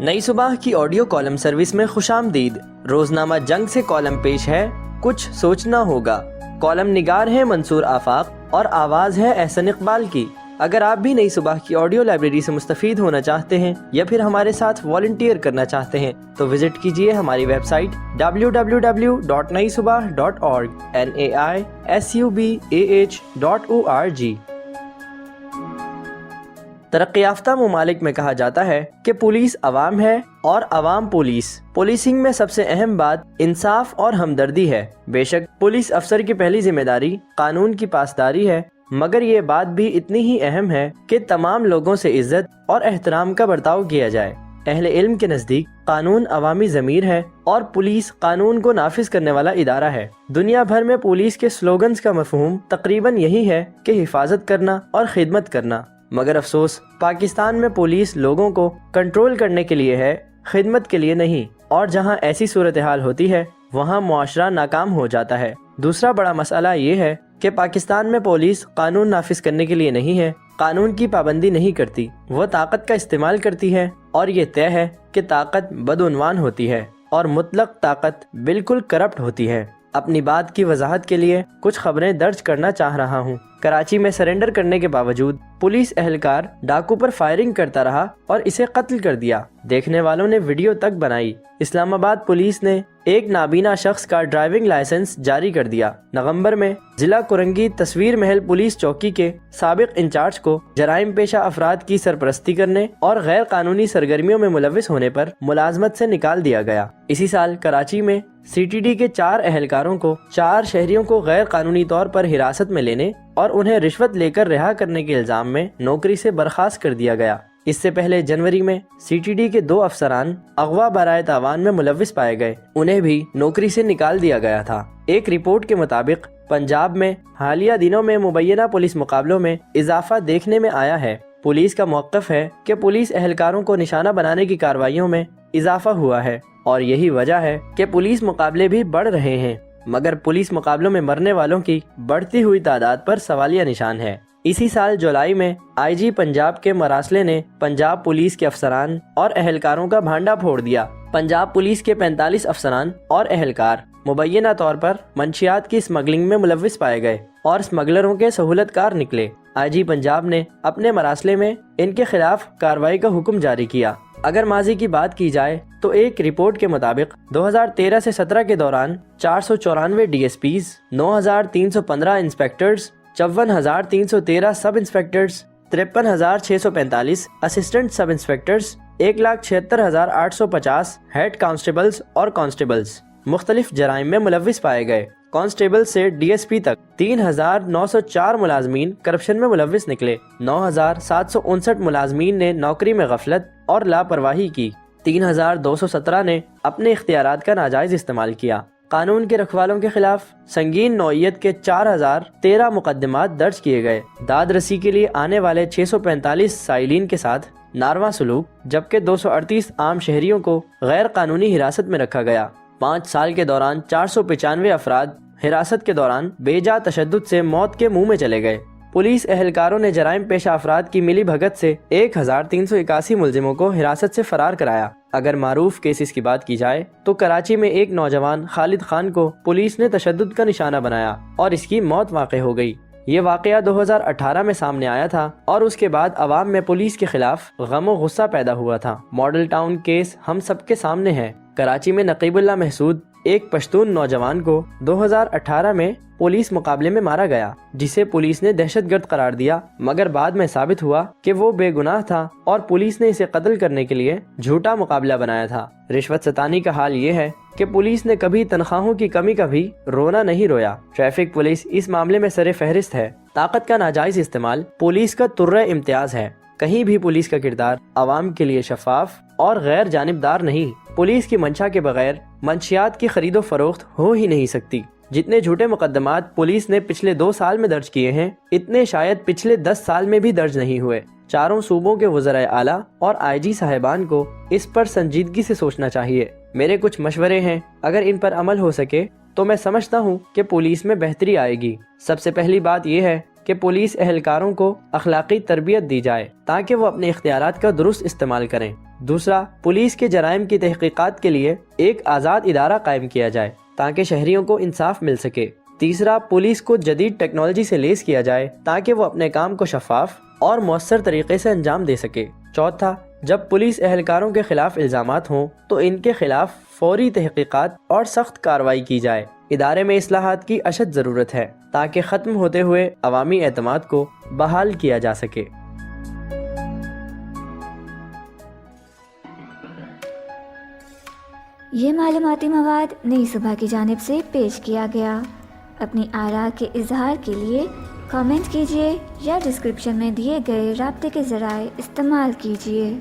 नई सुबह की ऑडियो कॉलम सर्विस में खुशामदीद। रोजनामा जंग से कॉलम पेश है कुछ सोचना होगा। कॉलम निगार है मंसूर आफाक और आवाज है एहसन इकबाल की। अगर आप भी नई सुबह की ऑडियो लाइब्रेरी से मुस्तफीद होना चाहते हैं या फिर हमारे साथ वॉलंटियर करना चाहते हैं तो विजिट कीजिए हमारी वेबसाइट www.naisubah.org naisubah.org। तरक्की याफ्ता मुमालिक में कहा जाता है कि पुलिस अवाम है और अवाम पुलिस। पुलिसिंग में सबसे अहम बात इंसाफ और हमदर्दी है। बेशक पुलिस अफसर की पहली जिम्मेदारी कानून की पासदारी है, मगर ये बात भी इतनी ही अहम है कि तमाम लोगों से इज्जत और एहतराम का बर्ताव किया जाए। अहले इल्म के नज़दीक कानून अवामी ज़मीर है और पुलिस कानून को नाफिज करने वाला इदारा है। दुनिया भर में पुलिस के स्लोगन्स का मफहूम तकरीबन यही है कि हिफाजत करना और खिदमत करना, मगर अफसोस पाकिस्तान में पुलिस लोगों को कंट्रोल करने के लिए है, खिदमत के लिए नहीं। और जहां ऐसी सूरत हाल होती है वहां मुआशरा नाकाम हो जाता है। दूसरा बड़ा मसला ये है कि पाकिस्तान में पुलिस कानून नाफिज करने के लिए नहीं है, कानून की पाबंदी नहीं करती, वो ताकत का इस्तेमाल करती है। और ये तय है कि ताकत बदउनवान होती है और मुतलक ताकत बिल्कुल करप्ट होती है। अपनी बात की वजाहत के लिए कुछ खबरें दर्ज करना चाह रहा हूँ। कराची में सरेंडर करने के बावजूद पुलिस एहलकार डाकू पर फायरिंग करता रहा और इसे कत्ल कर दिया। देखने वालों ने वीडियो तक बनाई। इस्लामाबाद पुलिस ने एक नाबीना शख्स का ड्राइविंग लाइसेंस जारी कर दिया। नवंबर में जिला कुरंगी तस्वीर महल पुलिस चौकी के साबिक इंचार्ज को जराइम पेशा अफराद की सरपरस्ती करने और गैर कानूनी सरगर्मियों में मुलविस होने पर मुलाजमत से निकाल दिया गया। इसी साल कराची में CTD के 4 एहलकारों को 4 शहरियों को गैर कानूनी तौर पर हिरासत में लेने और उन्हें रिश्वत लेकर रिहा करने के इल्जाम में नौकरी से बर्खास्त कर दिया गया। इससे पहले जनवरी में CTD के 2 अफसरान अगवा बराए तावान में मुलविस पाए गए, उन्हें भी नौकरी से निकाल दिया गया था। एक रिपोर्ट के मुताबिक पंजाब में हालिया दिनों में मुबैना पुलिस मुकाबलों में इजाफा देखने में आया है। पुलिस का मौक़िफ़ है कि पुलिस एहलकारों को निशाना बनाने की कार्रवाइयों में इजाफा हुआ है और यही वजह है कि पुलिस मुकाबले भी बढ़ रहे हैं, मगर पुलिस मुकाबलों में मरने वालों की बढ़ती हुई तादाद पर सवालिया निशान है। इसी साल जुलाई में IG पंजाब के मरासले ने पंजाब पुलिस के अफसरान और एहलकारों का भांडा फोड़ दिया। पंजाब पुलिस के 45 अफसरान और एहलकार मुबैना तौर पर मंशियात की स्मगलिंग में मुलविस पाए गए और स्मगलरों के सहूलतकार निकले। IG पंजाब ने अपने मरासले में इनके खिलाफ कार्रवाई का हुक्म जारी किया। अगर माजी की बात की जाए तो एक रिपोर्ट के मुताबिक 2013 से 17 के दौरान 494 DSPs, 9,315 इंस्पेक्टर्स, 54,313 सब inspectors, 53,645 assistant sub inspectors, 1,76,850 head constables और कांस्टेबल्स मुख्तलिफ जराइम में मुलविस पाए गए। कांस्टेबल से DSP तक 3,904 मुलाजमीन करप्शन में मुलविस निकले। 9,759 मुलाजमीन ने नौकरी में गफलत और लापरवाही की। 3,217 ने अपने इख्तियारात का नाजायज इस्तेमाल किया। कानून के रखवालों के खिलाफ संगीन नौइयत के 4,013 मुकदमात दर्ज किए गए। दाद रसी के लिए आने वाले 645 साइलिन के साथ नारवा सलूक, जबकि 238 आम शहरियों को गैर कानूनी हिरासत में रखा गया। 5 साल के दौरान 495 अफराद हिरासत के दौरान बेजा तशद्दुद से मौत के मुंह में चले गए। पुलिस एहलकारों ने जराइम पेशा अफराद की मिली भगत से 1,381 मुलजिमों को हिरासत से फरार कराया। अगर मारूफ केसेस की बात की जाए तो कराची में एक नौजवान खालिद खान को पुलिस ने तशद्दुद का निशाना बनाया और इसकी मौत वाक़ई हो गई। ये वाक़या 2018 में सामने आया था और उसके बाद अवाम में पुलिस के खिलाफ गम और गुस्सा पैदा हुआ था। मॉडल टाउन केस हम सबके सामने है। कराची में नकीबुल्लाह महसूद एक पश्तून नौजवान को 2018 में पुलिस मुकाबले में मारा गया, जिसे पुलिस ने दहशतगर्द करार दिया, मगर बाद में साबित हुआ कि वो बेगुनाह था और पुलिस ने इसे कत्ल करने के लिए झूठा मुकाबला बनाया था। रिश्वत सतानी का हाल ये है कि पुलिस ने कभी तनख्वाहों की कमी का भी रोना नहीं रोया। ट्रैफिक पुलिस इस मामले में सरे फहरिस्त है। ताकत का नाजायज इस्तेमाल पुलिस का तुर्रे इम्तियाज है। कहीं भी पुलिस का किरदार आवाम के लिए शफाफ और गैर जानिबदार नहीं। पुलिस की मंशा के बगैर मंशियात की खरीदो फरोख्त हो ही नहीं सकती। जितने झूठे मुकदमात पुलिस ने पिछले 2 साल में दर्ज किए हैं, इतने शायद पिछले 10 साल में भी दर्ज नहीं हुए। चारों सूबों के वज़राए आला और IG साहिबान को इस पर संजीदगी से सोचना चाहिए। मेरे कुछ मशवरे हैं, अगर इन पर अमल हो सके तो मैं समझता हूँ कि पुलिस में बेहतरी आएगी। सबसे पहली बात यह है کہ پولیس اہلکاروں کو اخلاقی تربیت دی جائے تاکہ وہ اپنے اختیارات کا درست استعمال کریں۔ دوسرا، پولیس کے جرائم کی تحقیقات کے لیے ایک آزاد ادارہ قائم کیا جائے تاکہ شہریوں کو انصاف مل سکے۔ تیسرا، پولیس کو جدید ٹیکنالوجی سے لیس کیا جائے تاکہ وہ اپنے کام کو شفاف اور مؤثر طریقے سے انجام دے سکے۔ چوتھا، جب پولیس اہلکاروں کے خلاف الزامات ہوں تو ان کے خلاف فوری تحقیقات اور سخت کارروائی کی جائے۔ ادارے میں اصلاحات کی اشد ضرورت ہے تاکہ ختم ہوتے ہوئے عوامی اعتماد کو بحال کیا جا سکے۔ یہ معلوماتی مواد نئی صبح کی جانب سے پیش کیا گیا۔ اپنی آراء کے اظہار کے لیے کامنٹ کیجیے یا ڈسکرپشن میں دیے گئے رابطے کے ذرائع استعمال کیجیے۔